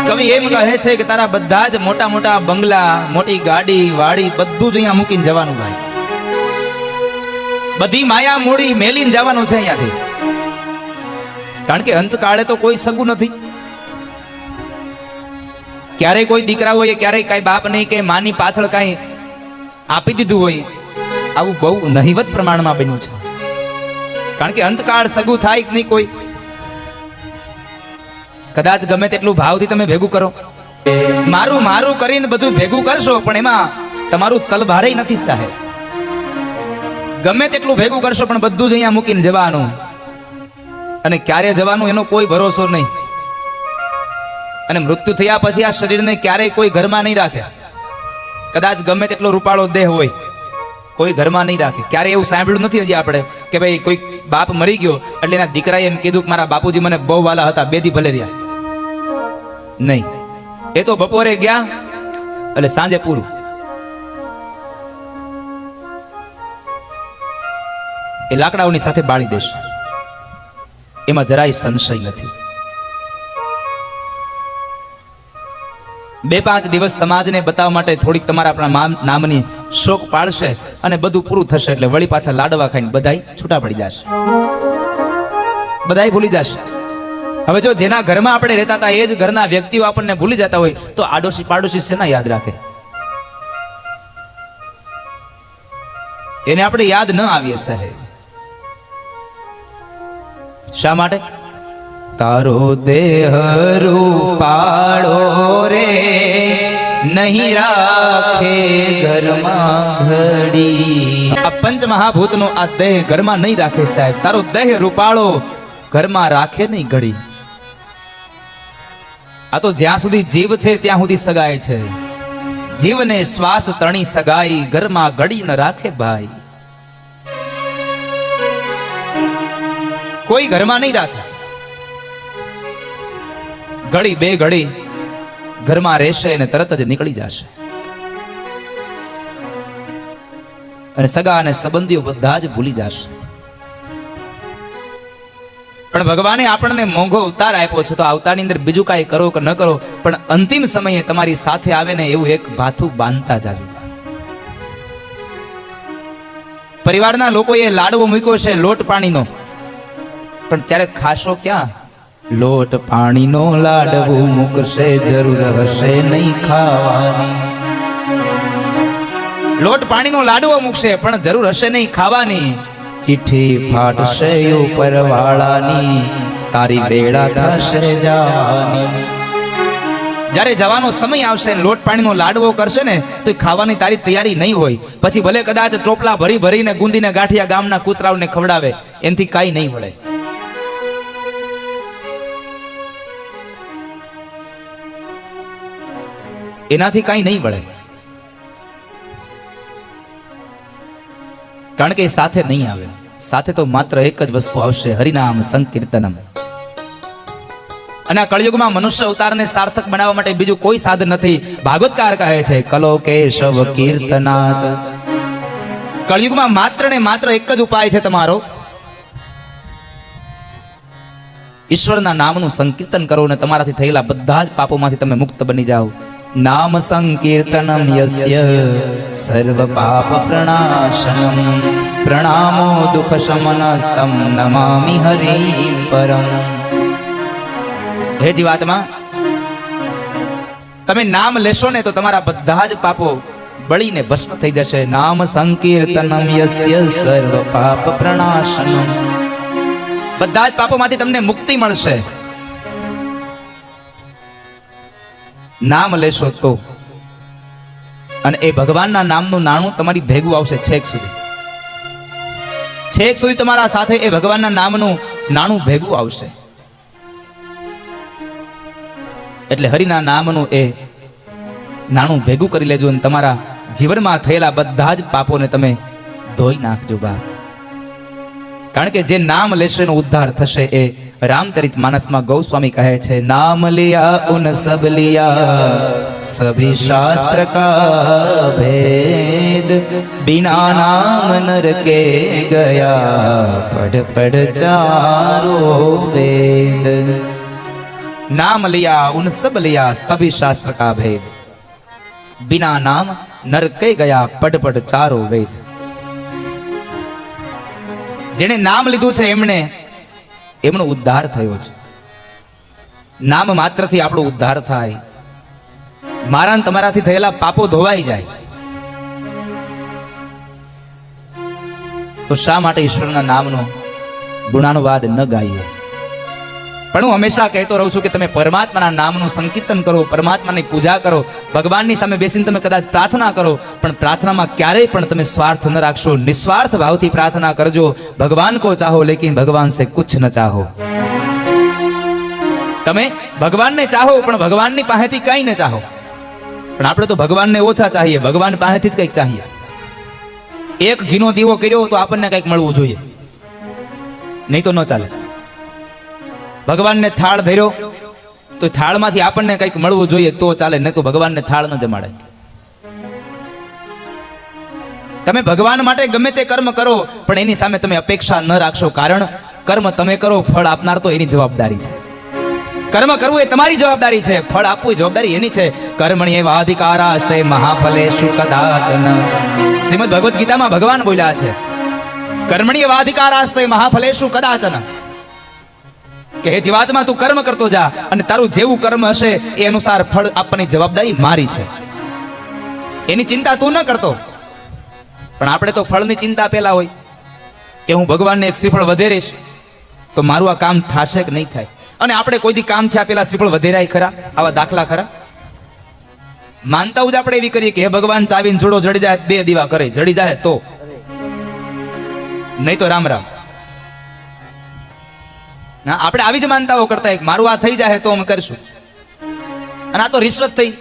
કવિ એમ કહે છે કે તારા બધા જ મોટા મોટા બંગલા, મોટી ગાડી વાડી બધું જ અહીંયા મૂકીને જવાનું ભાઈ. બધી માયા મૂડી મેલીને જવાનું છે અહીંયાથી. કારણ કે અંતકાળે તો કોઈ સગું નથી. ક્યારેય કોઈ દીકરા હોય, ક્યારેય કઈ બાપ નહીં કે માની પાછળ કઈ આપી દીધું હોય, આવું બહુ નહિવત પ્રમાણમાં બન્યું છે. કારણ કે અંતકાળ સગું થાય કે નહીં કોઈ. કદાચ ગમે તેટલું ભાવથી તમે ભેગું કરો, મારું મારું કરીને બધું ભેગું કરશો, પણ એમાં તમારું તલભારે નથી સાહેબ. ગમે તેટલું ભેગું કરશો પણ બધું જ અહીંયા મૂકીને જવાનું, અને ક્યારે જવાનું એનો કોઈ ભરોસો નહીં. અને મૃત્યુ થયા પછી આ શરીરને ક્યારેય કોઈ ઘરમાં નહીં રાખે. કદાચ ગમે તેટલો રૂપાળો દેહ હોય, કોઈ ઘરમાં નહીં રાખે. ક્યારે એવું સાંભળ્યું નથી હજી આપણે કે ભાઈ કોઈ બાપ મરી ગયો એટલે એના દીકરાએ એમ કીધું કે મારા બાપુજી મને બહુ વાલા હતા, બેદી ભલે રહ્યા. નહીં, એ તો બપોરે ગયા એટલે સાંજે પૂરું. એ લાકડાઓની સાથે બાળી દેશે, એમાં જરાય સંશય નથી. 2-5 દિવસ સમાજને બતાવવા માટે થોડીક તમારા આપણા નામની શોક પાડશે અને બધું પૂરું થશે એટલે વળી પાછા લાડવા ખાઈને બધાય છૂટા પડી જશે, બધાય ભૂલી જશે. હવે જો જેના ઘરમાં આપણે રહેતા હતા એ જ ઘરના વ્યક્તિઓ આપણને ભૂલી જતા હોય તો આડોશી પાડોશી શેના યાદ રાખે? એને આપણે યાદ ન આવીએ સાહેબ. શા માટે? તારો દેહ રૂપાળો રે નહીં રાખે ઘરમાં ઘડી. આ પંચ મહાભૂતનો આ દેહ ઘરમાં નહીં રાખે સાહેબ. તારો દેહ રૂપાળો ઘરમાં રાખે નહીં ઘડી. આ તો જ્યાં સુધી જીવ છે ત્યાં સુધી સગાય છે. જીવને શ્વાસ તણી સગાઈ, ઘરમાં ઘડી ન રાખે ભાઈ. કોઈ ઘરમાં નહીં રાખે. ઘડી બે ઘડી ઘરમાં રહેશે અને તરત જ નીકળી જશે. અને સગા અને સંબંધીઓ બધા જ ભૂલી જશે. પણ ભગવાને આપણને મોંઘો અવતાર આપ્યો છે તો અવતારની અંદર બીજું કાંઈ કરો કે ન કરો, પણ અંતિમ સમયે તમારી સાથે આવે ને એવું એક ભાથું બાંધતા જાજો. પરિવારના લોકોએ લાડવો મૂક્યો છે લોટ પાણીનો, પણ ત્યારે ખાશો ક્યાં? લોટ પાણીનો લાડવો મૂકશે, જરૂર હશે નહીં ખાવાની. લોટ પાણીનો લાડવો મૂકશે પણ જરૂર હશે નહીં ખાવાની. ચિઠ્ઠી ફાટશે ઉપર વાળાની, તારી બેડા થશે જવાની. જ્યારે જવાનો સમય આવશે લોટ પાણીનો લાડવો કરશે ને તો ખાવાની તારી તૈયારી નહીં હોય. પછી ભલે કદાચ ચોપલા ભરી ભરીને ગુંદીને ગાંઠિયા ગામના કૂતરાઓને ખવડાવે, એનાથી કાંઈ નહીં મળે. એનાથી કાંઈ નહીં મળે. કારણ કે એ સાથે નહીં આવે. સાથે તો માત્ર એક જ વસ્તુ આવશે, હરિનામ સંકીર્તનમ. અને આ કળયુગમાં મનુષ્ય અવતારને સાર્થક બનાવવા માટે બીજું કોઈ સાધન નથી. ભાગવતકાર કહે છે કલો કેશવ કીર્તનાથ. કળયુગમાં માત્ર ને માત્ર એક જ ઉપાય છે તમારો. ઈશ્વરના નામનું સંકીર્તન કરો ને તમારાથી થયેલા બધા જ પાપોમાંથી તમે મુક્ત બની જાઓ. નામ સંકીર્તનમ યસ્ય સર્વ પાપ પ્રણાશનમ, પ્રણામો દુઃખ શમનસ્તમ નમામિ હરિ પરમ. હે જીવાત્મા, તમે નામ લેશો ને તો તમારા બધા જ પાપો બળીને ભસ્મ થઈ જશે. નામ સંકીર્તનમ યસ્ય સર્વ પાપ પ્રણાશનમ. બધા જ પાપોમાંથી તમને મુક્તિ મળશે નામ લેશો તો. અને એ ભગવાનના નામનું નાણું તમારી ભેગું આવશે છેક સુધી. છેક સુધી તમારા સાથે એ ભગવાનના નામનું નાણું ભેગું આવશે. એટલે હરિના નામનું એ નાણું ભેગું કરી લેજો અને તમારા જીવનમાં થયેલા બધા જ પાપોને તમે ધોઈ નાખજો બાપ. કારણ કે જે નામ લેશે એનો ઉદ્ધાર થશે. એ रामचरित मानस में गोस्वामी कहे छे, नाम लिया उन सब लिया सभी शास्त्र का भेद, बिना नाम नर के गया पढ़ पढ़ चारो वेद। नाम लिया उन सब लिया सभी शास्त्र का भेद, बिना नाम नरके ગયા પડ પડ ચારો વેદ. જેને નામ લીધું છે એમનો ઉદ્ધાર થયો છે. નામ માત્રથી આપણો ઉદ્ધાર થાય. મારા ને તમારાથી થયેલા પાપો ધોવાઈ જાય. તો શા માટે ઈશ્વરના નામનો ગુણાનુવાદ ન ગાઈએ? પણ હું હંમેશા કહેતો રહું છું કે તમે પરમાત્માના નામનું સંકીર્તન કરો, પરમાત્માની પૂજા કરો, ભગવાનની સામે બેસીને તમે કદાચ પ્રાર્થના કરો, પણ પ્રાર્થનામાં ક્યારેય પણ તમે સ્વાર્થ ન રાખશો. નિસ્વાર્થ ભાવથી પ્રાર્થના કરજો. ભગવાન કો ચાહો લેકિન ભગવાન સે કુછ ન ચાહો. તમે ભગવાનને ચાહો પણ ભગવાનની પાસેથી કંઈ ન ચાહો. પણ આપણે તો ભગવાનને ઓછા ચાહીએ, ભગવાન પાસેથી જ કંઈક ચાહીએ. એક ઘીનો દીવો કર્યો તો આપણને કંઈક મળવું જોઈએ, નહીં તો ન ચાલે. ભગવાનને થાળ ધર્યો તો થાળમાંથી આપણને કંઈક મળવું જોઈએ તો ચાલે, નહીં તો ભગવાનને થાળ ન જમાડે. તમે ભગવાન માટે ગમે તે કર્મ કરો પણ એની સામે તમે અપેક્ષા ન રાખશો, કારણ કર્મ તમે કરો, ફળ આપનાર તો એની જવાબદારી છે. કર્મ કરવું એ તમારી જવાબદારી છે, ફળ આપવું જવાબદારી એની છે. કર્મણ્યે વાધિકારાસ્તે મહાફલેષુ કદાચન. શ્રીમદ ભગવદ ગીતામાં ભગવાન બોલ્યા છે, કર્મણ્યે વાધિકારાસ્તે મહાફલેષુ કદાચન, કે હે જીવાત્મા તું કર્મ કરતો જા અને તારું જેવું કર્મ હશે એ અનુસાર ફળ આપવાની જવાબદારી મારી છે. એની ચિંતા તું ન કરતો. પણ આપણે તો ફળની ચિંતા પેલા હોય કે હું ભગવાનને એક શ્રીફળ વધેરીશ તો મારું આ કામ થશે કે નહીં થાય. અને આપણે કોઈ દી કામ થયા પેલા શ્રીફળ વધેરાય ખરા? આવા દાખલા ખરા? માનતા જ આપણે એવી કરીએ કે હે ભગવાન ચાવીને જોડો જડી જાય 2 દીવા કરે, જડી જાય તો, નહીં તો રામ રામ. ના, આપણે આવી જ માનતાઓ કરતા મારું આ થઈ જાય તો અમે કરશું. અને આ તો રિશ્વત થઈ,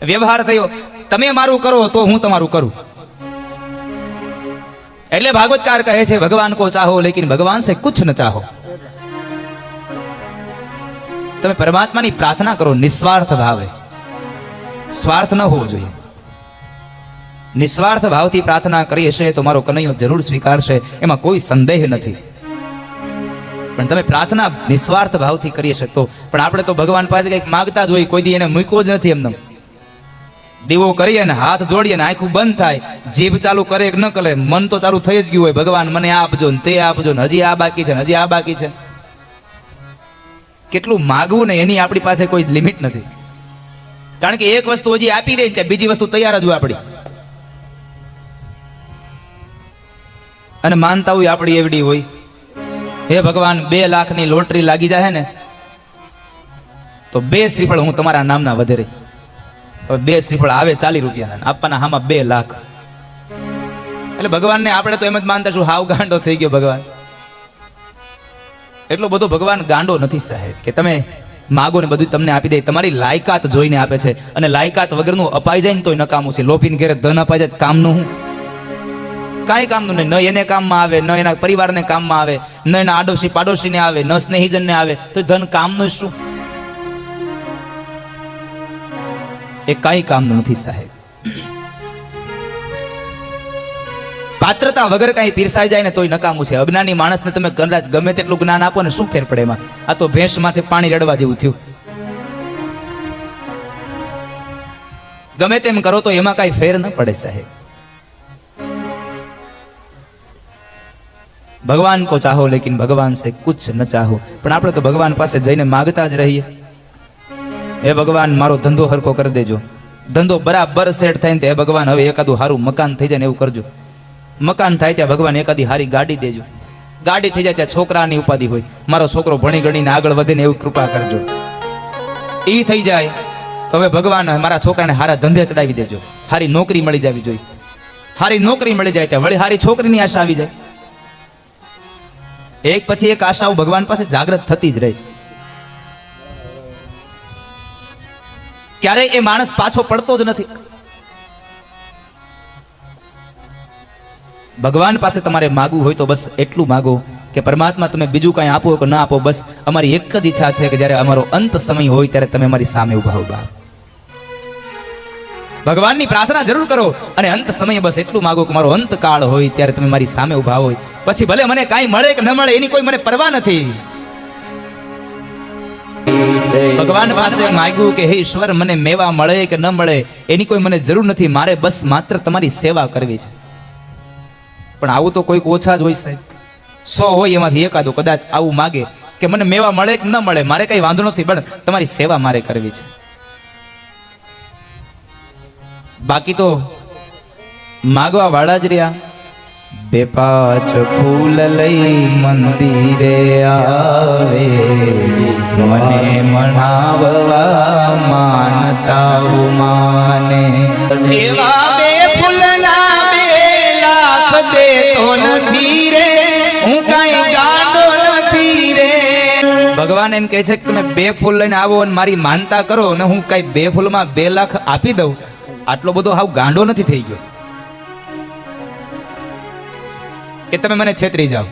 વ્યવહાર થયો. તમે મારું કરો તો હું તમારું કરું. એટલે ભાગવતકાર કહે છે ભગવાન કો ચાહો લેકિન ભગવાન સે કુછ ન ચાહો. તમે પરમાત્માની પ્રાર્થના કરો નિસ્વાર્થ ભાવે, સ્વાર્થ ન હોવો જોઈએ. નિસ્વાર્થ ભાવથી પ્રાર્થના કરી હશે તો મારો કનૈયો જરૂર સ્વીકારશે, એમાં કોઈ સંદેહ નથી. પણ તમે પ્રાર્થના નિસ્વાર્થ ભાવથી કરી હશે તો. પણ આપણે તો ભગવાન પાસે કંઈક માંગતા જ હોય, કોઈ દી એને મૂક્યો જ નથી. એમને દીવો કરીએ ને હાથ જોડીએ ને આંખું બંધ થાય, જીભ ચાલુ કરે કે ન કરે, મન તો ચાલુ થઈ જ ગયું હોય, ભગવાન મને આ આપજો ને તે આપજો ને હજી આ બાકી છે ને હજી આ બાકી છે. કેટલું માગવું ને એની આપણી પાસે કોઈ લિમિટ નથી. કારણ કે એક વસ્તુ હજી આપી રહી છે, બીજી વસ્તુ તૈયાર જ હોય આપણી. અને માનતા હોય આપણી એવડી હોય, હે ભગવાન 2 લાખની લોટરી લાગી જાય ને તો 2 શ્રીફળ હું તમારા નામના વધેરે. 2 શ્રીફળ આવે 40 રૂપિયા આપવાના, આમાં 2 લાખ. એટલે ભગવાનને આપણે તો એમ જ માનતા શું હાવ ગાંડો થઈ ગયો ભગવાન. એટલો બધો ભગવાન ગાંડો નથી સાહેબ કે તમે માગો ને બધું તમને આપી દે. તમારી લાયકાત જોઈને આપે છે, અને લાયકાત વગરનું અપાઈ જાય ને તોય નકામું છે. લોભીને ઘેરે ધન અપાઈ જાય કામનું હું? કાંઈ કામનું નહીં. ન એને કામમાં આવે, ન એના પરિવારને કામમાં આવે, ન એના આડોશી પાડોશીને આવે, ન સ્નેહીજનને આવે, તો ધન કામનું શું? એ કાંઈ કામનું નથી સાહેબ. પાત્રતા વગર કાંઈ પીરસાઈ જાય ને તોય નકામું છે. અજ્ઞાની માણસને તમે કદાચ ગમે તેટલું જ્ઞાન આપો ને શું ફેર પડે એમાં? આ તો ભેંસ માંથી પાણી રડવા જેવું થયું. ગમે તેમ કરો તો એમાં કાંઈ ફેર ન પડે સાહેબ. ભગવાન કો ચાહો લેકિન ભગવાન સે કુછ ન ચાહો. પણ આપણે તો ભગવાન પાસે જઈને માગતા જ રહીએ, હે ભગવાન મારો ધંધો હરખો કરી દેજો, ધંધો બરાબર સેટ થાય ને હે ભગવાન હવે એકાદું સારું મકાન થઈ જાય ને એવું કરજો. મકાન થાય ત્યાં ભગવાન એકાદી સારી ગાડી દેજો. ગાડી થઈ જાય ત્યાં છોકરાની ઉપાધિ હોય, મારો છોકરો ભણી ગણીને આગળ વધે ને એવી કૃપા કરજો. એ થઈ જાય તો હવે ભગવાન મારા છોકરાને સારા ધંધે ચડાવી દેજો, સારી નોકરી મળી જવી જોઈએ. સારી નોકરી મળી જાય ત્યાં વળી સારી છોકરીની આશા આવી જાય. એક પછી એક આશાઓ ભગવાન પાસે જાગૃત થતી જ રહે છે. ક્યારેય એ માણસ પાછો પડતો જ નથી. ભગવાન પાસે તમારે માગવું હોય તો બસ એટલું માગો કે પરમાત્મા તમે બીજું કાંઈ આપો કે ના આપો, બસ અમારી એક જ ઈચ્છા છે કે જ્યારે અમારો અંત સમય હોય ત્યારે તમે અમારી સામે ઉભા. ભગવાનની પ્રાર્થના જરૂર કરો અને અંત સમયે બસ એટલું માગો કે મારો અંત કાળ હોય ત્યારે તમે મારી સામે ઉભા હોય. પછી ભલે મને કાંઈ મળે કે ન મળે એની કોઈ મને પરવા નથી. ભગવાન પાસે માંગ્યું કે હે ઈશ્વર, મને મેવા મળે કે ન મળે એની કોઈ મને જરૂર નથી, મારે બસ માત્ર તમારી સેવા કરવી છે. પણ આવું તો કોઈક ઓછા જ હોય સાહેબ. 100 હોય એમાંથી એકાદો કદાચ આવું માગે કે મને મેવા મળે કે ન મળે, મારે કઈ વાંધો નથી, પણ તમારી સેવા મારે કરવી છે. બાકી તો માગવા વાળા જ રહ્યા. 2-5 ફૂલ લઈ મંદિરે આવે, મને મણાવવા માનતા માને. એવા 2 ફૂલના 2 લાખ દેતો નથી રે, હું કાંઈ ગાંડો નથી રે. ભગવાન એમ કહે છે કે તમે 2 ફૂલ લઈને આવો અને મારી માનતા કરો ને હું કાંઈ 2 ફૂલમાં 2 લાખ આપી દઉં, આટલો બધો હાવ ગાંડો નથી થઈ ગયો કે તમે મને છેતરી જાઓ.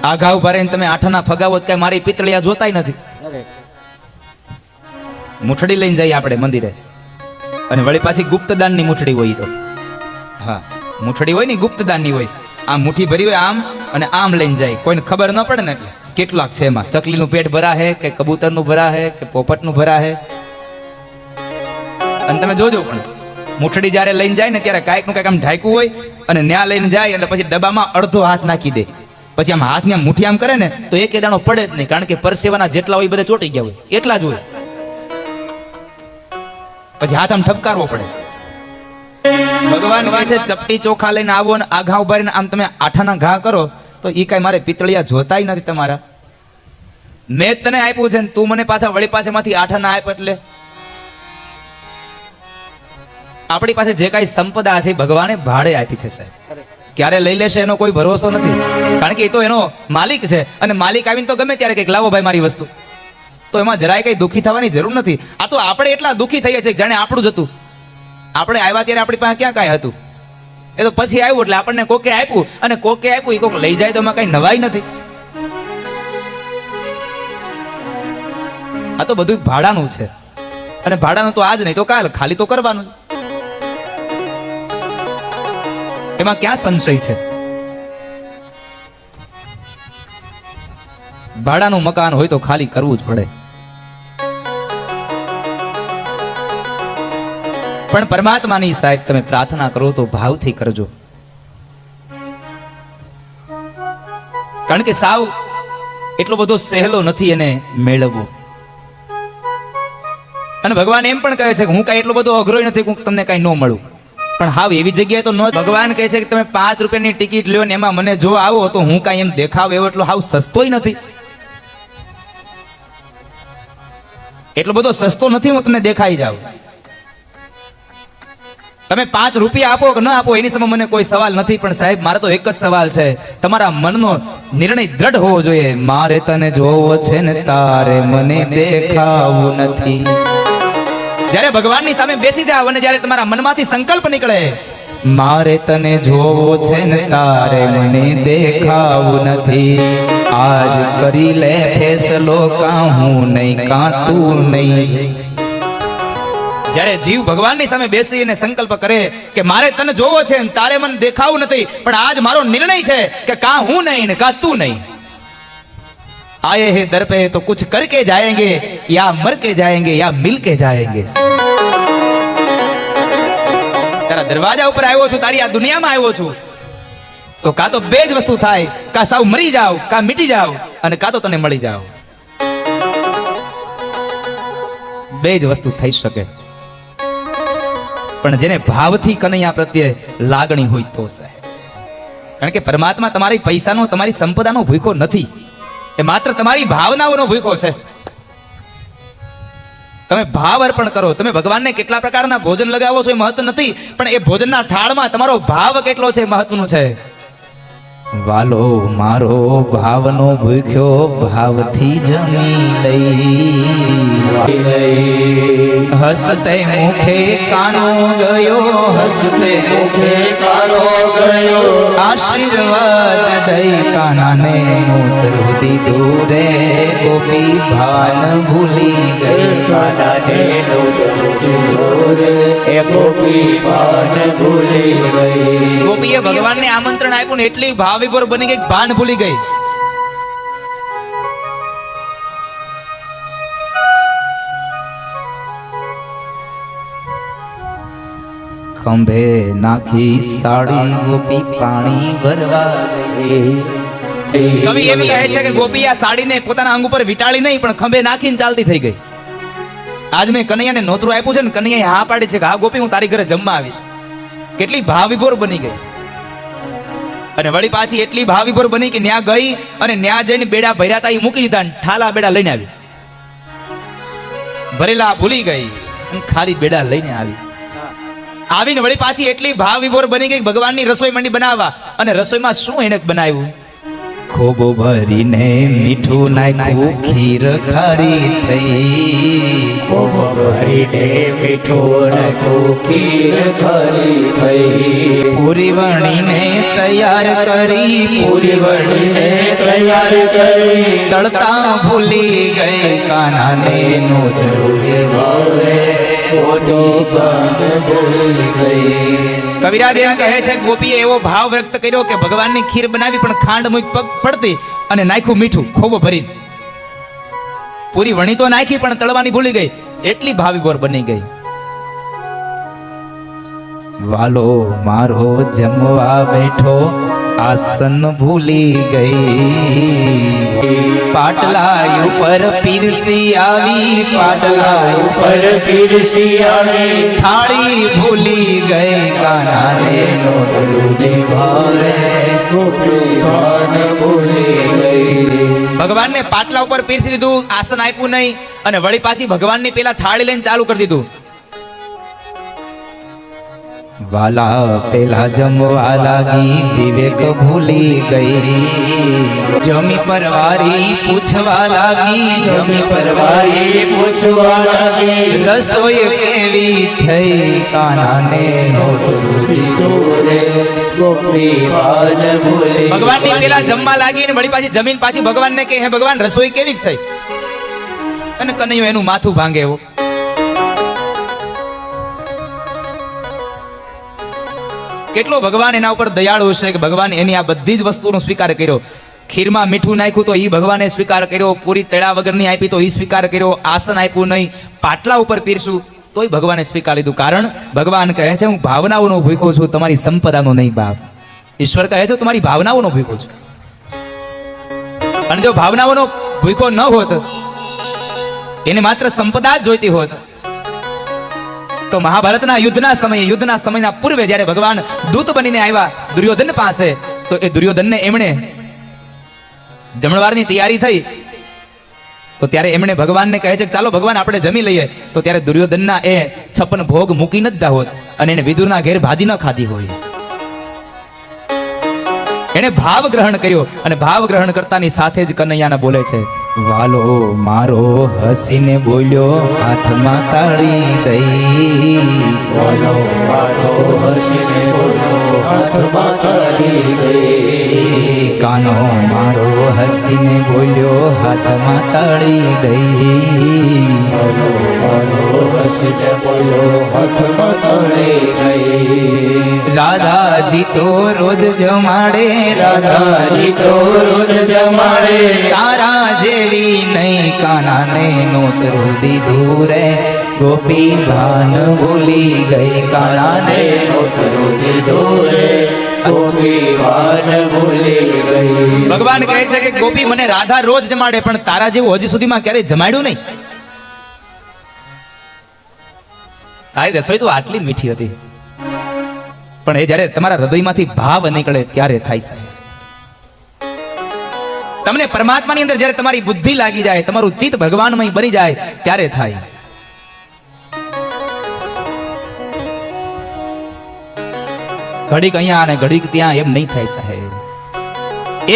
આ ઘાવ ભરીને તમે આઠાના ફગાવો કે મારી પિતળિયા જોતાય નથી. મૂઠડી લઈને જઈએ આપણે મંદિરે, અને વળી પાછી ગુપ્તદાનની મૂઠડી હોય. તો હા, મૂઠડી હોય ને ગુપ્તદાનની હોય. આમ મુઠ્ઠી ભરી હોય આમ, અને આમ લઈને જાય, કોઈને ખબર ન પડે ને. એટલે કેટલાક છે એમાં, ચકલીનું પેટ ભરા હે કે કબૂતરનું ભરા હે કે પોપટનું ભરા હે. અને તમે જોજો પણ મૂઠડી જ્યારે લઈને જાય ને ત્યારે કાંઈક નું કાંઈક આમ ઢાંક્યું હોય, અને ન્યા લઈને જાય એટલે પછી ડબ્બામાં અડધો હાથ નાખી દે. પછી આમ હાથને આમ મુઠ્ઠી આમ કરે ને તો એક દાણો પડે જ નહીં, કારણ કે પરસેવાના જેટલા હોય બધા ચોટી ગયા હોય, એટલા જ હોય. પછી હાથ આમ ઠપકારવો પડે. ભગવાન કહે છે ચપટી ચોખા લઈને આવો ને આ ઘા ઉભારીને આમ તમે આઠાના ઘા કરો તો ઈ કાંઈ મારે પિતળિયા જોતાય નથી તમારા. મેં જ તને આપ્યું છે ને તું મને પાછા વળી પાસેમાંથી આઠાના આપ. એટલે આપણી પાસે જે કાંઈ સંપદા છે ભગવાને ભાડે આપી છે સાહેબ. ક્યારે લઈ લેશે એનો કોઈ ભરોસો નથી, કારણ કે એ તો એનો માલિક છે. અને માલિક આવીને તો ગમે ત્યારે કંઈક લાવો ભાઈ મારી વસ્તુ, તો એમાં જરાય કઈ દુઃખી થવાની જરૂર નથી. આ તો આપણે એટલા દુઃખી થઈએ છીએ જાણે આપણું જ હતું. આપણે આવ્યા ત્યારે આપણી પાસે ક્યાં કાંઈ હતું, એ તો પછી આવ્યું એટલે આપણને કોકે આપ્યું, અને કોકે આપ્યું એ કોક લઈ જાય તો એમાં કઈ નવાઈ નથી. આ તો બધું ભાડાનું છે, અને ભાડાનું તો આજ નહીં તો કાલ ખાલી તો કરવાનું, એમાં ક્યાં સંશય છે. ભાડાનું મકાન હોય તો ખાલી કરવું જ પડે. પણ પરમાત્માની સાહેબ તમે પ્રાર્થના કરો તો ભાવથી કરજો, કારણ કે સાવ એટલો બધો સહેલો નથી એને મેળવવો. અને ભગવાન એમ પણ કહે છે કે હું કઈ એટલો બધો અઘરો નથી કે તમને કઈ ન મળું, પણ હાવ એવી જગ્યાએ તો ન. ભગવાન કહે છે કે તમે 5 રૂપિયાની ટિકિટ લ્યો ને એમાં મને જો આવો તો હું કઈ એમ દેખાવ એવો એટલો હાવ સસ્તોય નથી, એટલો બધો સસ્તો નથી હું તમને દેખાઈ જાઉં. તમે 5 રૂપિયા આપો કે ન આપો એની સામે મને કોઈ સવાલ નથી, પણ સાહેબ મારે તો એક જ સવાલ છે, તમારા મનનો નિર્ણય દ્રઢ હોવો જોઈએ. મારે તને જોવો છે ને તારે મને દેખાવું નથી. જ્યારે ભગવાનની સામે બેસી જાવ અને જ્યારે તમારા મનમાંથી સંકલ્પ નીકળે મારે તને જોવો છે ને તારે મને દેખાવું નથી, આજ કરી લે ફેસલો કાં હું નહીં કાં તું નહીં. જ્યારે જીવ ભગવાનની સામે બેસી અને સંકલ્પ કરે કે મારે તને જોવો છે ને તારે મને દેખાવું નથી, પણ આજ મારો નિર્ણય છે કે કાં હું નહીં ને કાં તું નહીં. आए हैं दर पे तो कुछ करके जाएंगे या मर के जाएंगे या मिल के जाएंगे. તારા દરવાજા ઉપર આવ્યો છું, તારી આ દુનિયામાં આવ્યો છું, તો કાં તો 2 જ વસ્તુ થાય, કાં સાવ મરી જાવ, કાં મિટી જાવ, અને કાં તો તને મળી જાવ. 2 જ વસ્તુ થઈ શકે. પણ જેને ભાવથી કનૈયા પ્રત્યે લાગણી હોય તો સાહેબ, કારણ કે પરમાત્મા તમારી પૈસાનો તમારી સંપદાનો ભૂખો નથી, એ માત્ર તમારી ભાવનાઓનો ભૂખો છે. તમે ભાવ અર્પણ કરો, તમે ભગવાનને કેટલા પ્રકારના ભોજન લગાવો છો એ મહત્વ નથી, પણ એ ભોજનના થાળમાં તમારો ભાવ કેટલો છે મહત્વનું છે. વાલો મારો ભાવનો ભૂખ્યો ભાવથી જમી લઈ, હસતે મુખે કાનો ગયો, હસતે મુખે કાનો ગયો, આશીર્વાદ દઈ કાનાને મૂત્ર દીધું રે, ગોપી ભાન ભૂલી ગઈ, કાનાને મૂત્ર દીધું રે, એ ગોપી ભાન ભૂલી ગઈ. ગોપીએ ભગવાનને આમંત્રણ આપ્યું ને એટલી ભાવ વિભોર બની ગઈ, ભાન ભૂલી ગઈ. ખંભે નાખી સાડી ગોપી પાણી ભરવા ગઈ. કવિ એમ કહે છે કે ગોપી આ સાડીને પોતાના અંગ ઉપર વીંટાળી નહીં પણ ખંભે નાખીને ચાલતી થઈ ગઈ. આજ મેં કનૈયાને નોતરું આપ્યું છે ને કનૈયાએ હા પાડી છે કે હા ગોપી હું તારી ઘરે જમવા આવીશ. કેટલી ભાવ વિભોર બની ગઈ. અને વળી પાછી એટલી ભાવ વિભોર બની કે ન્યા ગઈ અને ન્યા જઈને બેડા ભર્યા હતા એ મૂકી દીધા અને ઠાલા બેડા લઈને આવી. ભરેલા ભૂલી ગઈ અને ખાલી બેડા લઈને આવી. આવીને વળી પાછી એટલી ભાવ વિભોર બની ગઈ ભગવાનની રસોઈ મંડી બનાવવા. અને રસોઈમાં શું એને બનાવ્યું? ખોબો ભરીને મીઠું નાખ્યું ખીર ખારી થઈ. ખોબો ભરીને મીઠું નાખ્યું ખીર ખારી થઈ. પૂરી વણીને તૈયાર કરી પૂરી વણીને તૈયાર કરી. તળતા ભૂલી ગઈ કાનાને નોતરું ભાવે ઓતો પણ ભૂલી ગઈ. કવિરાજ એમ કહે છે ગોપીએ એવો ભાવ વ્યક્ત કર્યો કે ભગવાનની ખીર બનાવી પણ ખાંડ મૂક પગ પડતી અને નાખ્યું મીઠું ખોબો ભરીને. પૂરી વણી તો નાખી પણ તળવાની ભૂલી ગઈ. એટલી ભાવીભોર બની ગઈ. વાલો મારો જમવા બેઠો આસન ભૂલી ગઈ. પાટલા ઉપર પીરસી આવી પાટલા ઉપર પીરસી આવી. થાળી ભૂલી ગઈ કાનાને નોતરું ભાવે ગોપી ભાન ભૂલી ગઈ. ભગવાનને પાટલા ઉપર પીરસી દીધું, આસન આપ્યું નહીં અને વળી પાછી ભગવાનની પેલા થાળી લઈને ચાલુ કરી દીધું. વાલા પેલા જમવા લાગી વિવેક ભૂલી ગઈ. જમી પરવારી પૂછવા લાગી જમી પરવારી પૂછવા લાગી. રસોઈ કેવી થઈ કાનાને નોતરું રે ગોપી ભાન ભૂલી. ભગવાનની પેલા જમવા લાગી ને વળી પાછી જમીન પાછી ભગવાનને કહે હે ભગવાન રસોઈ કેવી થઈ? અને કનૈયો એનું માથું ભાંગે એવો. કેટલો ભગવાન એના ઉપર દયાળુ છે કે ભગવાન એની આ બધી જ વસ્તુનો સ્વીકાર કર્યો. ખીરમાં મીઠું નાખ્યું તો એ ભગવાને સ્વીકાર કર્યો. પૂરી તળા વગરની આપી તો એ સ્વીકાર કર્યો. આસન આપ્યું નહીં, પાટલા ઉપર પીરશું તોય ભગવાને સ્વીકાર લીધું. કારણ ભગવાન કહે છે હું ભાવનાઓનો ભૂખ્યો છું, તમારી સંપદાનો નહીં બાપ. ઈશ્વર કહે છે તમારી ભાવનાઓનો ભૂખ્યો છું. અને જો ભાવનાઓનો ભૂખ્યો ન હોત, એને માત્ર સંપદા જ જોઈતી હોત, તો મહાભારતના યુદ્ધના સમયના પૂર્વે જ્યારે ભગવાન દૂત બનીને આવ્યા દુર્યોધન પાસે, તો એ દુર્યોધનને એમણે જમણવારની તૈયારી થઈ તો ત્યારે એમણે ભગવાનને કહે છે કે ચાલો ભગવાન આપણે જમી લઈએ. તો ત્યારે દુર્યોધનના એ 56 ભોગ મૂકી ન દીધા હોત અને એને વિદુરના ઘેર ભાજી ન ખાધી હોય. એને ભાવ ગ્રહણ કર્યો અને ભાવ ગ્રહણ કરતાની સાથે જ કનૈયાને બોલે છે વાલો મારો હસીને બોલ્યો હાથમાં તાળી દઈ. વાલો મારો હસીને બોલ્યો હાથમાં તાળી દઈ. કાનો મારો હસીને બોલ્યો હાથમાં તાળી દઈ. વાલો મારો હસીને બોલ્યો હાથમાં તાળી દઈ. રાધાજી તો રોજ જમાડે રાધાજી તો રોજ જમાડે. તારા જેવી નહીં કાનાને નોતરું દીધું રે ગોપી ભાન ભૂલી ગઈ કાનાને નોતરું દીધું રે ગોપી ભાન ભૂલી ગઈ. ભગવાન કહે છે કે ગોપી મને રાધા રોજ જમાડે પણ તારા જેવું હજી સુધીમાં ક્યારેય જમાડ્યું નહીં. તારી રસોઈ તો આટલી મીઠી હતી પણ એ જ્યારે તમારા હૃદયમાંથી ભાવ નીકળે ત્યારે થાય છે. તમને પરમાત્માની અંદર જ્યારે તમારી બુદ્ધિ લાગી જાય, તમારું ચિત્ત ભગવાનમય બની જાય ત્યારે થાય. ઘડીક અહીંયા અને ઘડીક ત્યાં એમ નહીં થાય સાહેબ.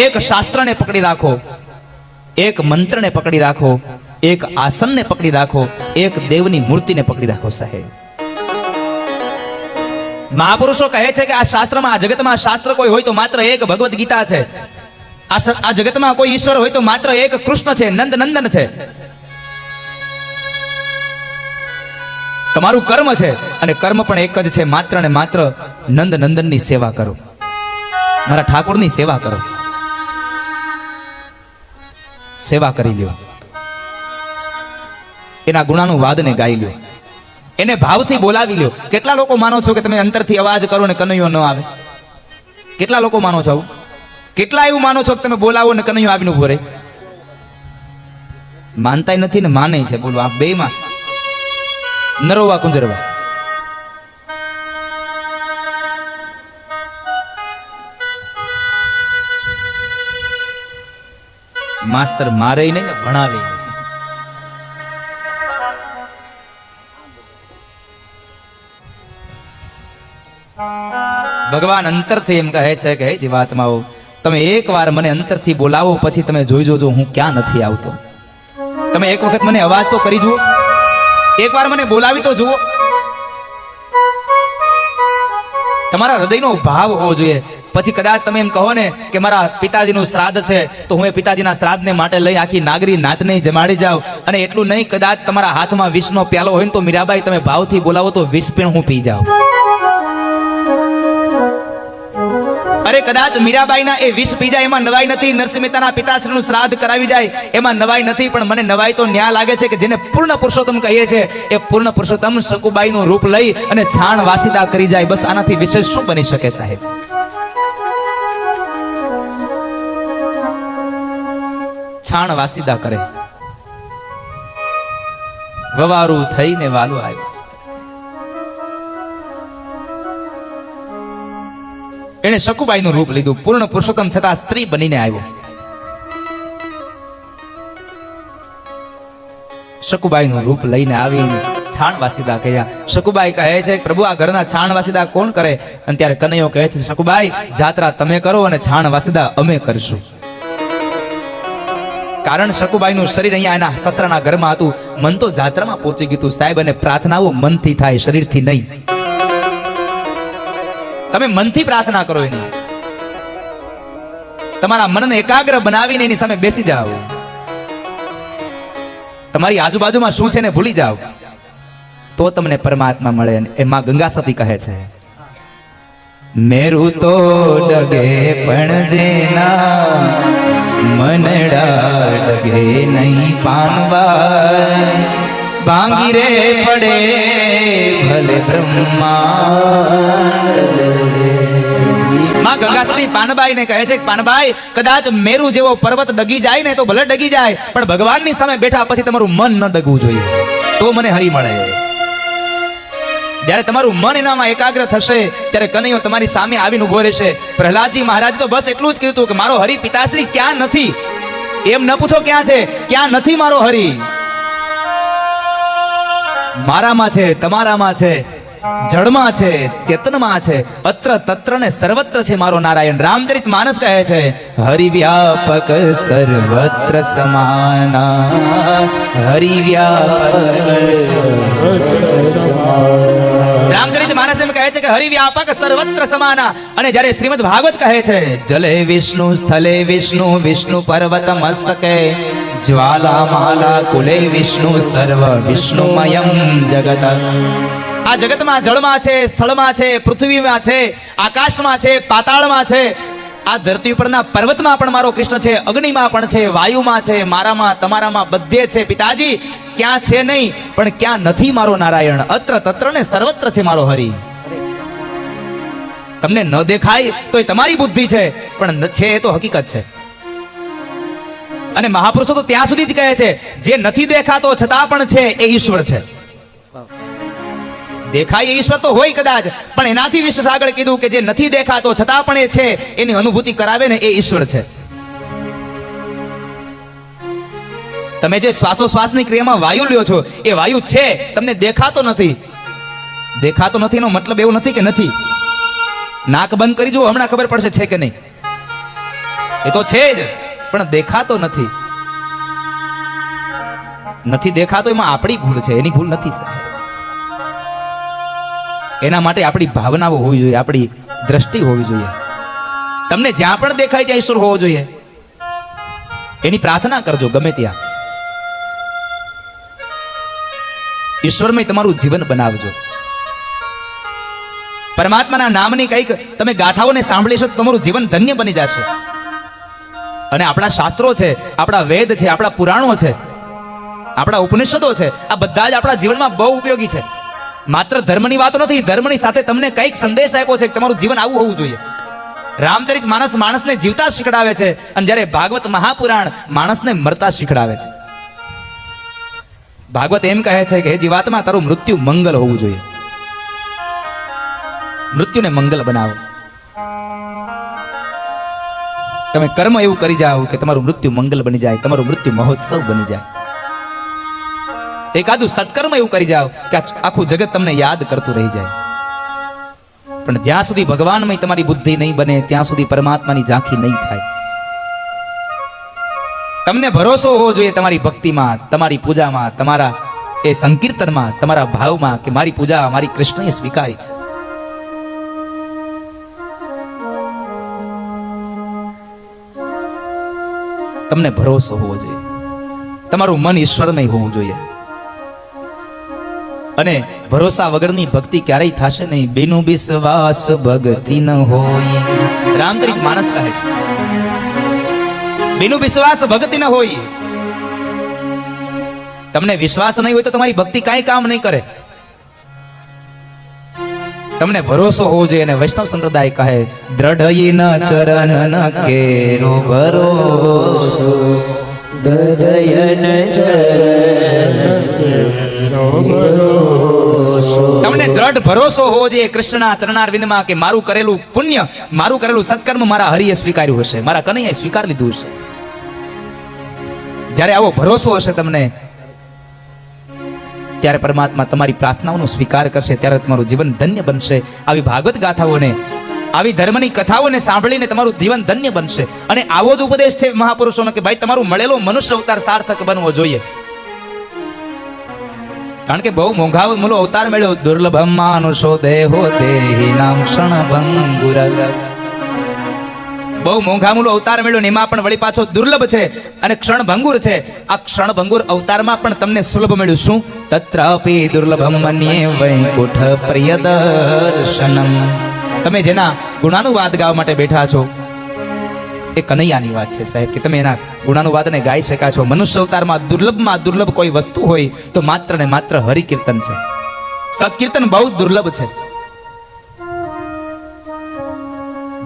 એક શાસ્ત્રને પકડી રાખો, એક મંત્રને પકડી રાખો, એક આસનને પકડી રાખો, એક દેવની મૂર્તિને પકડી રાખો સાહેબ. મહાપુરુષો કહે છે કે આ શાસ્ત્રમાં, આ જગતમાં શાસ્ત્ર કોઈ હોય તો માત્ર એક ભગવદ ગીતા છે. આ જગતમાં કોઈ ઈશ્વર હોય તો માત્ર એક કૃષ્ણ છે, નંદન છે. તમારું કર્મ છે અને કર્મ પણ એક જ છે, માત્ર ને માત્ર નંદનંદનની સેવા કરો, મારા ઠાકોરની સેવા કરો. સેવા કરી લ્યો, એના ગુણાનું વાદને ગાઈ લ્યો, એને ભાવથી બોલાવી લ્યો. કેટલા લોકો માનો છો કે તમે અંતરથી અવાજ કરો ને કનૈયો ન આવે? કેટલા લોકો માનો છો આવું? કેટલા એવું માનો છો કે તમે બોલાવો ને કનૈયો આવીને ઉભો રહે? માનતાય નથી ને માને છે. બોલો, આ બેમાં નરોવા કુંજરવા. માસ્તર મારે નહીં ને ભણાવે નહીં. ભગવાન અંતરથી એમ કહે છે કે હે જીવાત્માઓ, તમે એકવાર મને અંતરથી બોલાવો, પછી તમે જોઈ જોજો હું ક્યાં નથી આવતો. તમે એક વખત મને અવાજ તો કરી જુઓ, એકવાર મને બોલાવી તો જુઓ. તમારા હૃદયનો ભાવ હોવો જોઈએ. પછી કદાચ તમે એમ કહો ને કે મારા પિતાજીનું શ્રાદ્ધ છે, તો હું એ પિતાજીના શ્રાદ્ધને માટે લઈ આખી નાગરી નાતને જમાડી જાઉં. અને એટલું નહીં, કદાચ તમારા હાથમાં વિષનો પ્યાલો હોય ને તો મીરાબાઈ તમે ભાવથી બોલાવો તો વિષ પણ હું પી જાઉં. અરે કદાચ મીરાબાઈના એ વિષ પી જાય એમાં નવાઈ નથી. નરસિંહ મહેતાના પિતાશ્રીનું શ્રાદ્ધ કરાવી જાય એમાં નવાઈ નથી. પણ મને નવાઈ તો ન્યા લાગે છે કે જેને પૂર્ણ પુરુષોત્તમ કહીએ છે એ પૂર્ણ પુરુષોત્તમ શકુબાઈનું રૂપ લઈ અને છાણ વાસીદા કરી જાય. બસ આનાથી વિશેષ શું બની શકે સાહેબ? છાણ વાસીદા કરે, વવારું થઈને વાલો આવ્યો. એને શકુબાઈનું રૂપ લીધું. પૂર્ણ પુરુષોત્તમ છતાં સ્ત્રી બનીને આવ્યો. શકુબાઈનું રૂપ લઈને આવીને છાણ વાસીદા કર્યા. શકુબાઈ કહે છે પ્રભુ આ ઘરના છાણ વાસીદા કોણ કરે? અને ત્યારે કનૈયો કહે છે શકુબાઈ જાત્રા તમે કરો અને છાણ વાસીદા અમે કરશું. કારણ શકુબાઈનું શરીર અહીંયા એના સસરાના ઘરમાં હતું. મન તો જાત્રામાં પહોંચી ગયું હતું સાહેબ. અને પ્રાર્થનાઓ મનથી થાય, શરીરથી નહીં. તમે મનથી પ્રાર્થના કરો, એની તમારા મનને એકાગ્ર બનાવીને એની સામે બેસી જાઓ. તમારી આજુબાજુમાં શું છે ને ભૂલી જાઓ, તો તમને પરમાત્મા મળે. એમાં ગંગા સતી કહે છે મેરું તો ડગે પણ જેના મનડા ડગે નહીં પાનવા ભાંગી રે પડે ભલે બ્રહ્માંડ. માં ગંગા સતી પાનબાઈને કહે છે પાનબાઈ કદાચ મેરુ જેવો પર્વત ડગી જાય ને તો ભલે ડગી જાય, પણ ભગવાનની સામે બેઠા પછી તમારું મન ન ડગવું જોઈએ, તો મને હરી મળે. જ્યારે તમારું મન એનામાં એકાગ્ર થશે ત્યારે કનૈયો તમારી સામે આવીને ઉભો રહેશે. પ્રહલાદજી મહારાજ તો બસ એટલું જ કીધું કે મારો હરિ પિતાશ્રી ક્યાં નથી. એમ ન પૂછો ક્યાં છે, ક્યાં નથી મારો હરિ. મારામાં છે, તમારામાં છે, જળમાં છે, ચેતનમાં છે, અત્ર તત્ર ને સર્વત્ર છે મારો નારાયણ. રામચરિત માનસ કહે છે હરિ વ્યાપક સર્વત્ર સમાના, હરિ રામચરિત માનસ એમ કહે છે કે હરિ વ્યાપક સર્વત્ર સમાના. અને જ્યારે શ્રીમદ ભાગવત કહે છે જલે વિષ્ણુ સ્થલે વિષ્ણુ વિષ્ણુ પર્વત મસ્તકે જ્વાલામાલા કુલે વિષ્ણુ સર્વ વિષ્ણુમયમ જગત. આ જગતમાં જળમાં છે, સ્થળમાં છે, પૃથ્વીમાં છે, આકાશમાં છે, પાતાળમાં છે, આ ધરતી ઉપરના પર્વતમાં પણ મારો કૃષ્ણ છે, અગ્નિમાં પણ છે, વાયુમાં છે, મારામાં તમારામાં બધે છે. પિતાજી ક્યાં છે નહીં, પણ ક્યાં નથી મારો નારાયણ. અત્ર તત્ર ને સર્વત્ર છે મારો હરિ. તમને ન દેખાય તો એ તમારી બુદ્ધિ છે, પણ છે એ તો હકીકત છે. અને મહાપુરુષો તો ત્યાં સુધી જ કહે છે જે નથી દેખાતો છતાં પણ છે એ ઈશ્વર છે. દેખાય એ ઈશ્વર તો હોય કદાચ, પણ એનાથી વિશેષ આગળ કીધું કે જે નથી દેખાતો છતાં પણ એ છે, એની અનુભૂતિ કરાવે ને એ ઈશ્વર છે. તમે જે શ્વાસોશ્વાસની ક્રિયામાં વાયુ લ્યો છો એ વાયુ છે, તમને દેખાતો નથી. દેખાતો નથી એનો મતલબ એવું નથી કે નથી. નાક બંધ કરી જુઓ, હમણાં ખબર પડશે છે કે નહીં. એ તો છે જ, પણ દેખાતો નથી. નથી દેખાતો એમાં આપણી ભૂલ છે, એની ભૂલ નથી સાહેબ. એના માટે આપણી ભાવનાઓ હોવી જોઈએ, આપણી દ્રષ્ટિ હોવી જોઈએ. તમને જ્યાં પણ દેખાય ત્યાં ઈશ્વર હોવો જોઈએ. એની પ્રાર્થના કરજો ગમે ત્યાં. ઈશ્વરમય તમારું જીવન બનાવજો. પરમાત્માના નામની કંઈક તમે ગાથાઓને સાંભળીશો તો તમારું જીવન ધન્ય બની જશે. અને આપણા શાસ્ત્રો છે, આપણા વેદ છે, આપણા પુરાણો છે, આપણા ઉપનિષદો છે, આ બધા જ આપણા જીવનમાં બહુ ઉપયોગી છે. માત્ર ધર્મની વાતો નથી, ધર્મની સાથે તમને કઈક સંદેશ આપ્યો છે કે તમારું જીવન આવું હોવું જોઈએ. રામચરિત માનસ માણસને જીવતા શીખડાવે છે, અને જ્યારે ભાગવત મહાપુરાણ માણસને મરતા શીખડાવે છે. ભાગવત એમ કહે છે કે હે જીવાત્મા, તારું મૃત્યુ મંગલ હોવું જોઈએ. મૃત્યુને મંગલ બનાવો. તમે કર્મ એવું કરી જાઓ કે તમારું મૃત્યુ મંગલ બની જાય, તમારું મૃત્યુ મહોત્સવ બની જાય. એકાદું સત્કર્મ એવું કરી જાઓ કે આખું જગત તમને યાદ કરતું રહી જાય. પણ જ્યાં સુધી ભગવાનમય તમારી બુદ્ધિ નહીં બને ત્યાં સુધી પરમાત્માની ઝાંખી નહીં થાય. તમને ભરોસો હોવો જોઈએ તમારી ભક્તિમાં, તમારી પૂજામાં, તમારા એ સંકીર્તનમાં, તમારા ભાવમાં કે મારી પૂજા મારી કૃષ્ણએ સ્વીકારી છે. તમને ભરોસો હોવો જોઈએ. તમારું મન ઈશ્વરમય હોવું જોઈએ. અને ભરોસા વગરની ભક્તિ ક્યારેય થશે નહીં. બેનો વિશ્વાસ ભક્તિ ન હોય. રામચરિત માનસ કહે છે બેનો વિશ્વાસ ભક્તિ ન હોય. તમને વિશ્વાસ નહીં હોય તો તમારી ભક્તિ કાંઈ કામ નહીં કરે. તમને ભરોસો હોવો જોઈએ. અને વૈષ્ણવ સંપ્રદાય કહે દ્રઢ ન ચરણ ન કેરો ભરોસો. તમને દ્રઢ ભરોસો હોવો જોઈએ કૃષ્ણના ચરણારવિંદમાં કે મારું કરેલું પુણ્ય, મારું કરેલું સત્કર્મ મારા હરિએ સ્વીકાર્યું હશે, મારા કનૈયાએ સ્વીકાર લીધું હશે. જ્યારે આવો ભરોસો હશે તમને, ત્યારે પરમાત્મા તમારી પ્રાર્થનાઓનો સ્વીકાર કરશે, ત્યારે તમારું જીવન ધન્ય બનશે. આવી ભાગવત ગાથાઓને, આવી ધર્મની કથાઓને સાંભળીને તમારું જીવન ધન્ય બનશે. અને આવો જ ઉપદેશ છે મહાપુરુષોનો કે ભાઈ તમારું મળેલો મનુષ્ય અવતાર સાર્થક બનવો જોઈએ. કારણ કે બહુ મોંઘા મૂલો અવતાર મળ્યો. દુર્લભમ માનુષો દેહો દેહી નામ ક્ષણભંગુર. બહુ મોંઘા મૂલો અવતાર મળ્યો ને એમાં પણ વળી પાછો દુર્લભ છે અને ક્ષણભંગુર છે. આ ક્ષણભંગુર અવતારમાં પણ તમને સુલભ મળ્યું. શું? તત્રાપી દુર્લભમ મન્યે વૈકુંઠ પ્રિય દર્શનમ. તમે જેના ગુણાનુવાદ ગાવા માટે બેઠા છો એ કનૈયાની વાત છે સાહેબ, કે તમે એના ગુણાનુવાદને ગાઈ શક્યા છો. મનુષ્ય અવતારમાં દુર્લભ કોઈ વસ્તુ હોય તો માત્ર ને માત્ર હરિકીર્તન છે. સત્કીર્તન બહુ દુર્લભ છે.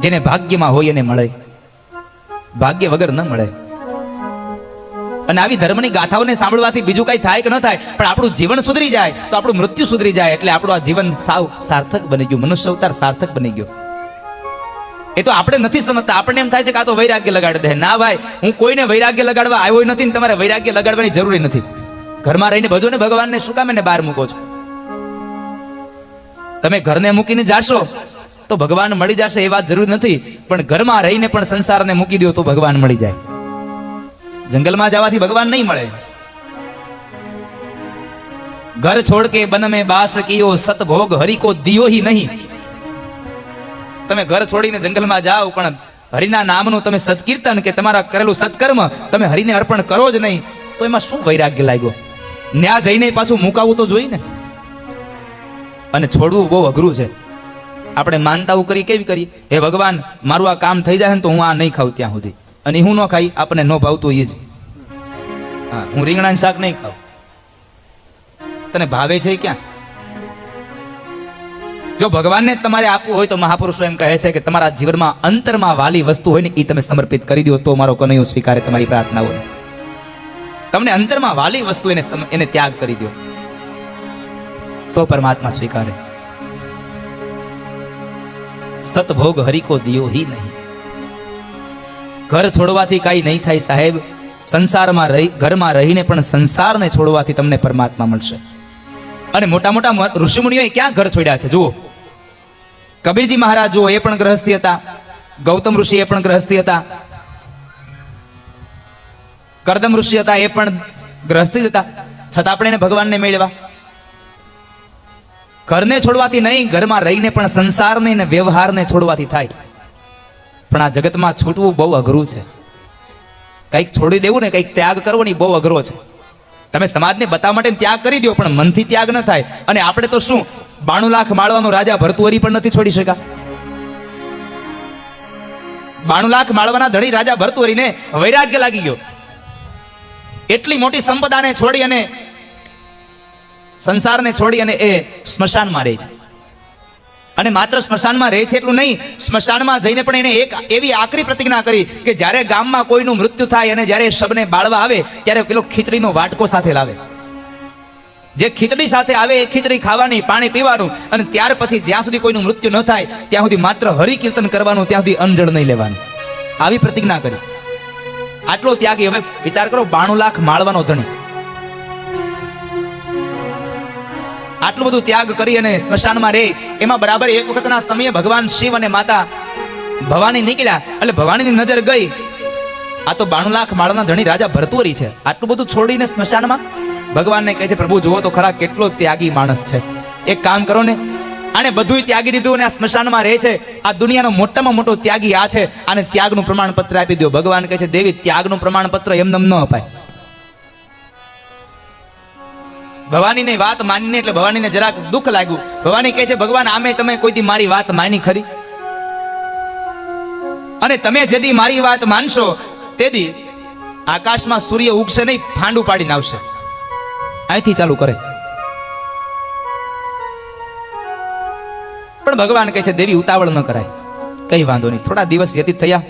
જેને ભાગ્યમાં હોય એને મળે, ભાગ્ય વગર ન મળે. અને આવી ધર્મની ગાથાઓને સાંભળવાથી બીજું કઈ થાય કે ન થાય, પણ આપણું જીવન સુધરી જાય તો આપણું મૃત્યુ સુધરી જાય. એટલે આપણું આ જીવન સાવ સાર્થક બની ગયું, મનુષ્ય અવતાર સાર્થક બની ગયો. એ તો આપણે નથી સમજતા. આપણને એમ થાય છે કે આ તો વૈરાગ્ય લગાડી દે. ના ભાઈ, હું કોઈને વૈરાગ્ય લગાડવા આવ્યો નથી. તમારે વૈરાગ્ય લગાડવાની જરૂરી નથી. ઘરમાં રહીને ભજો ને ભગવાનને, શું કામ એને બહાર મૂકો છો? તમે ઘરને મૂકીને જાશો તો ભગવાન મળી જશે એ વાત જરૂર નથી, પણ ઘરમાં રહીને પણ સંસારને મૂકી દો તો ભગવાન મળી જાય. જંગલમાં જવાથી ભગવાન નહીં મળે. ઘર છોડ કે બન में बास कियो सत भोग हरि को दियो ही नहीं. તમે ઘર છોડીને જંગલમાં જાઓ પણ હરિના નામનું તમે સત્કીર્તન કે તમારા કરેલું સત્કર્મ તમે હરિને અર્પણ કરો જ નહીં તો એમાં શું વૈરાગ્ય લાગ્યો? ન્યા જઈને પાછું મુકાવવું તો જોઈએ ને. અને છોડવું બહુ અઘરું છે. આપણે માનતાઓ કરી કેવી કરીએ? હે ભગવાન, મારું આ કામ થઈ જાય ને તો હું આ નહીં ખાઉં ત્યાં સુધી. અને હું ન ખાઈ, આપણને ન ભાવતું એ જ. હા, હું રીંગણાનું શાક નહીં ખાઉં. તને ભાવે છે ક્યાં? જો ભગવાનને તમારે આપવું હોય તો મહાપુરુષો એમ કહે છે કે તમારા જીવનમાં અંતરમાં વાલી વસ્તુ હોય ને એ તમે સમર્પિત કરી દો તો મારો કનૈયો સ્વીકારે તમારી પ્રાર્થનાઓને. તમને અંતરમાં વાલી વસ્તુ એને ત્યાગ કરી દો તો પરમાત્મા સ્વીકારે. સતભોગ હરિ કો દિયો હી નહીં. ઘર છોડવાથી કઈ નહીં થાય સાહેબ. સંસારમાં ઘરમાં રહીને પણ સંસારને છોડવાથી તમને પરમાત્મા મળશે. અને મોટા મોટા ઋષિમુનિઓએ ક્યાં ઘર છોડ્યા છે? જુઓ, કબીરજી મહારાજ જુઓ, એ પણ ગ્રહસ્થી હતા. ગૌતમ ઋષિ એ પણ ગ્રહસ્થી હતા. કરદમ ઋષિ હતા, એ પણ ગ્રહસ્થી જ હતા. છતાં આપણે એને ભગવાનને મેળવ્યા. ઘરને છોડવાથી નહીં, ઘરમાં રહીને પણ સંસારને અને વ્યવહારને છોડવાથી થાય. પણ આ જગતમાં છૂટવું બહુ અઘરું છે. કંઈક છોડી દેવું ને કંઈક ત્યાગ કરવો ને બહુ અઘરો છે. તમે સમાજને બતાવવા માટે ત્યાગ કરી દો પણ મનથી ત્યાગ ન થાય. અને આપણે તો શું 92 લાખ માળવાનો રાજા ભર્તુહરી પણ નથી છોડી શકા. 92 લાખ માળવાના ધણી રાજા ભર્તુહરીને વૈરાગ્ય લાગી ગયો. એટલી મોટી સંપદાને છોડી અને સંસારને છોડી અને એ સ્મશાનમાં રહે છે. અને માત્ર સ્મશાનમાં રહે છે એટલું નહીં, સ્મશાનમાં જઈને પણ એને એક એવી આકરી પ્રતિજ્ઞા કરી કે જ્યારે ગામમાં કોઈનું મૃત્યુ થાય અને જ્યારે શબને બાળવા આવે ત્યારે પેલો ખીચડીનો વાટકો સાથે લાવે. જે ખીચડી સાથે આવે એ ખીચડી ખાવાની, પાણી પીવાનું, અને ત્યાર પછી જ્યાં સુધી કોઈનું મૃત્યુ ન થાય ત્યાં સુધી માત્ર હરિકીર્તન કરવાનું, ત્યાં સુધી અંજળ નહીં લેવાનું. આવી પ્રતિજ્ઞા કરી. આટલો ત્યાગી. હવે વિચાર કરો, 92 લાખ માળવાનો ધણી આટલું બધું ત્યાગ કરી અને સ્મશાનમાં રહે. એમાં બરાબર એક વખતના સમયે ભગવાન શિવ અને માતા ભવાની નીકળ્યા. એટલે ભવાનીની નજર ગઈ, આ તો 92 લાખ માળના ધણી રાજા ભરતુરી છે, આટલું બધું છોડીને સ્મશાનમાં. ભગવાનને કહે છે, પ્રભુ જુઓ તો ખરા કેટલો ત્યાગી માણસ છે. એક કામ કરો ને, આને બધું ત્યાગી દીધું અને આ સ્મશાનમાં રહે છે. આ દુનિયાનો મોટામાં મોટો ત્યાગી આ છે, આને ત્યાગનું પ્રમાણપત્ર આપી દો. ભગવાન કહે છે, દેવી ત્યાગનું પ્રમાણપત્ર એમને ન અપાય. ભવાનીની વાત માનીને એટલે ભવાનીને જરાક દુઃખ લાગ્યું. ભવાની કહે છે, ભગવાન આમે તમે કોઈથી મારી વાત માની ખરી? અને તમે જેથી મારી વાત માનશો તેથી આકાશમાં સૂર્ય ઉગશે નહીં, ફાંડું પાડીને આવશે. અહીંથી ચાલુ કરે. પણ ભગવાન કહે છે, દેવી ઉતાવળ ન કરાય. કઈ વાંધો નહીં, થોડા દિવસ વ્યતીત થયા,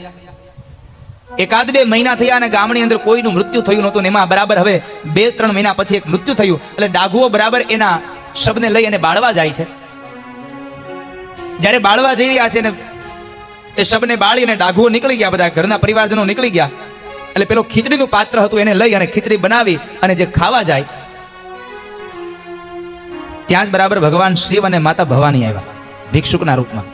1-2 મહિના થયા અને ગામની અંદર કોઈનું મૃત્યુ થયું નહોતું. ને એમાં બરાબર હવે 2-3 મહિના પછી એક મૃત્યુ થયું. એટલે ડાઘુઓ બરાબર એના શબને લઈ અને બાળવા જાય છે. જ્યારે બાળવા જઈ રહ્યા છે ને એ શબને બાળી અને ડાઘુઓ નીકળી ગયા, બધા ઘરના પરિવારજનો નીકળી ગયા. એટલે પેલો ખીચડીનું પાત્ર હતું એને લઈ અને ખીચડી બનાવી અને જે ખાવા જાય ત્યાં જ બરાબર ભગવાન શિવ અને માતા ભવાની આવ્યા ભિક્ષુકના રૂપમાં.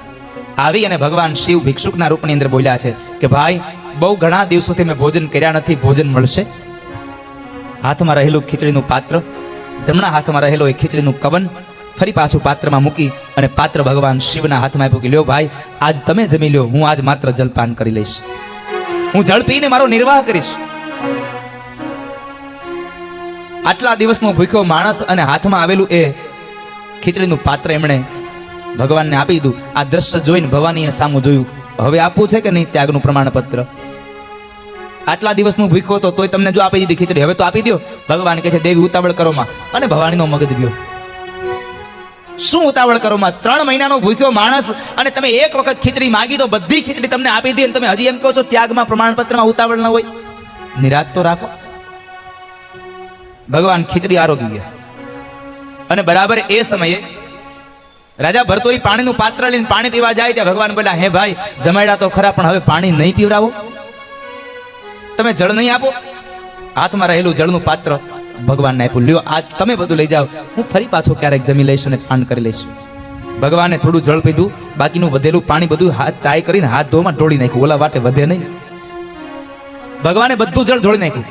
આવી અને ભગવાન શિવ ભિક્ષુકના રૂપની અંદર બોલ્યા છે કે ભાઈ, બહુ ઘણા દિવસોથી મેં ભોજન કર્યા નથી, ભોજન મળશે? હાથમાં રહેલું ખીચડીનું પાત્ર, જમણા હાથમાં રહેલો એ ખીચડીનું કવન ફરી પાછું પાત્રમાં મૂકી અને પાત્ર ભગવાન શિવના હાથમાં આપ્યું કે લ્યો ભાઈ, આજ તમે જમી લ્યો, હું આજ માત્ર જલપાન કરી લઈશ, હું જળ પીને મારો નિર્વાહ કરીશ. આટલા દિવસનો ભૂખ્યો માણસ અને હાથમાં આવેલું એ ખીચડીનું પાત્ર એમણે ભગવાનને આપી દીધું. આ દ્રશ્ય જોઈને ભવાનીએ સામું જોયું, હવે આપવું છે કે નહીં ત્યાગનું પ્રમાણપત્ર? આટલા દિવસનું ભૂખ્યો હતો તોય તમને જો આપી દીધી ખીચડી, હવે તો આપી દો. ભગવાન કહે છે, દેવી ઉતાવળ કરો માં. અને ભવાનીનો મગજ ગયો, શું ઉતાવળ કરો માં? 3 મહિનાનો ભૂખ્યો માણસ અને તમે એક વખત ખીચડી માગી તો બધી ખીચડી તમને આપી દી અને તમે હજી એમ કહો છો ત્યાગમાં પ્રમાણપત્રમાં ઉતાવળ ન હોય? નિરાત તો રાખો. ભગવાન ખીચડી આરોગી ગયા. અને બરાબર એ સમયે રાજા ભરતુરી પાણીનું પાત્ર લઈને પાણી પીવા જાય ત્યાં ભગવાન બોલ્યા, હે ભાઈ, જમાડ્યા તો ખરા પણ હવે પાણી નહીં પીવડાવો? તમે જળ નહીં આપો? હાથમાં રહેલું જળનું પાત્ર ભગવાનને આપ્યું, લ્યો આ તમે બધું લઈ જાઓ, હું ફરી પાછો ક્યારેક જમી લઈશ અને પાન કરી લઈશ. ભગવાને થોડું જળ પીધું, બાકીનું વધેલું પાણી બધું હાથ ચાય કરીને હાથ ધોવામાં ઢોળી નાખ્યું. ઓલા વાટે વધે નહીં. ભગવાને બધું જળ ઢોળી નાખ્યું.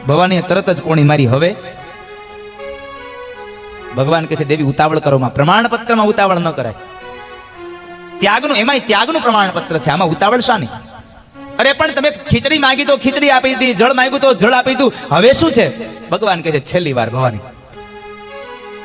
ભવાનીએ તરત જ કોણી મારી. હવે ભગવાન કહે છે, દેવી ઉતાવળ કરો માં. પ્રમાણપત્રમાં ઉતાવળ ન કરાય. ત્યાગનું, એમાંય ત્યાગનું પ્રમાણપત્ર છે, આમાં ઉતાવળ શાની? અરે પણ તમે ખીચડી માંગી તો ખીચડી આપી દીધી, જળ માંગ્યું તો જળ આપી દીધું, હવે શું છે? ભગવાન કહે છે, છેલ્લી વાર ભવાની.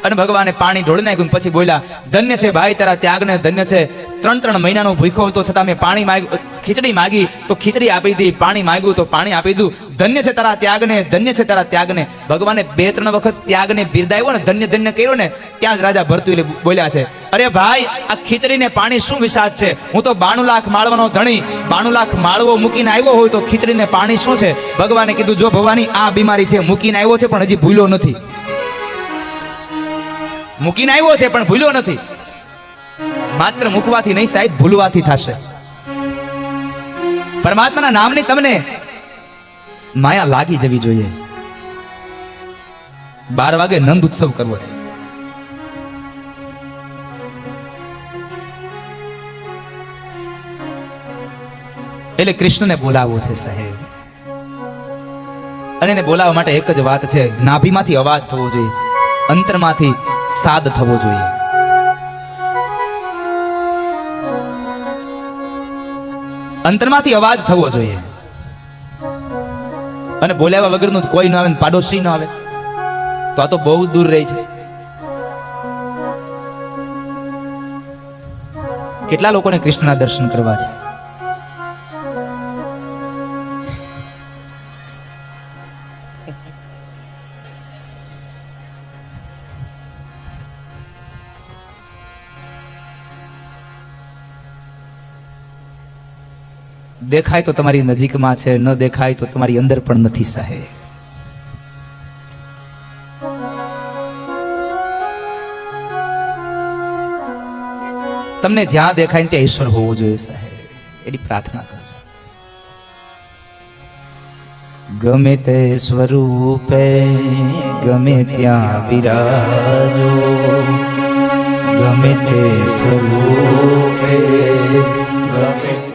અને ભગવાને પાણી ઢોળી નાખ્યું. પછી બોલ્યા, ધન્ય છે ભાઈ તારા ત્યાગને, ધન્ય છે. 3 મહિનાનો ભૂખ્યો હતો છતાં મેં પાણી માંગ્યું, ખીચડી માગી તો ખીચડી આપી દીધી, પાણી માંગ્યું તો પાણી આપી દીધું. ધન્ય છે તારા ત્યાગને, ધન્ય છે તારા ત્યાગને. ભગવાને 2-3 વખત ત્યાગને બિરદાવ્યો ને, ધન્ય ધન્ય કર્યો ને, ત્યાં જ રાજા ભરતુરી બોલ્યા છે, અરે ભાઈ, આ ખીચડીને પાણી શું વિશાદ છે? હું તો 92 લાખ માળવાનો ધણી, 92 લાખ માળવો મૂકીને આવ્યો હોય તો ખીચડીને પાણી શું છે? ભગવાને કીધું, જો ભવાની આ બીમારી છે, મૂકીને આવ્યો છે પણ હજી ભૂલ્યો નથી. મૂકીને આવ્યો છે પણ ભૂલ્યો નથી. માત્ર મૂકવાથી નહીં સાહેબ, ભૂલવાથી થશે. પરમાત્માના નામની તમને માયા લાગી જવી જોઈએ. 12 વાગે નંદ ઉત્સવ કરવો છે. એટલે કૃષ્ણને બોલાવવો છે સાહેબ. અને એને બોલાવવા માટે એક જ વાત છે, નાભીમાંથી અવાજ થવો જોઈએ, અંતરમાંથી સાદ થવો જોઈએ. અંતરમાંથી અવાજ થવો જોઈએ. અને બોલાવ્યા વગરનું કોઈ ન આવે, પાડોશી ન આવે તો આ તો બહુ દૂર રહી છે. કેટલા લોકોને કૃષ્ણના દર્શન કરવા છે? દેખાય તો તમારી નજીકમાં છે, ન દેખાય તો તમારી અંદર પણ નથી સાહેબ. તમને જ્યાં દેખાય ને ત્યાં ઈશ્વર હોવો જોઈએ સાહેબ, એની પ્રાર્થના કરો. ગમે તે સ્વરૂપે ગમે ત્યાં વિરાજો, ગમે તે સ્વરૂપે ગમે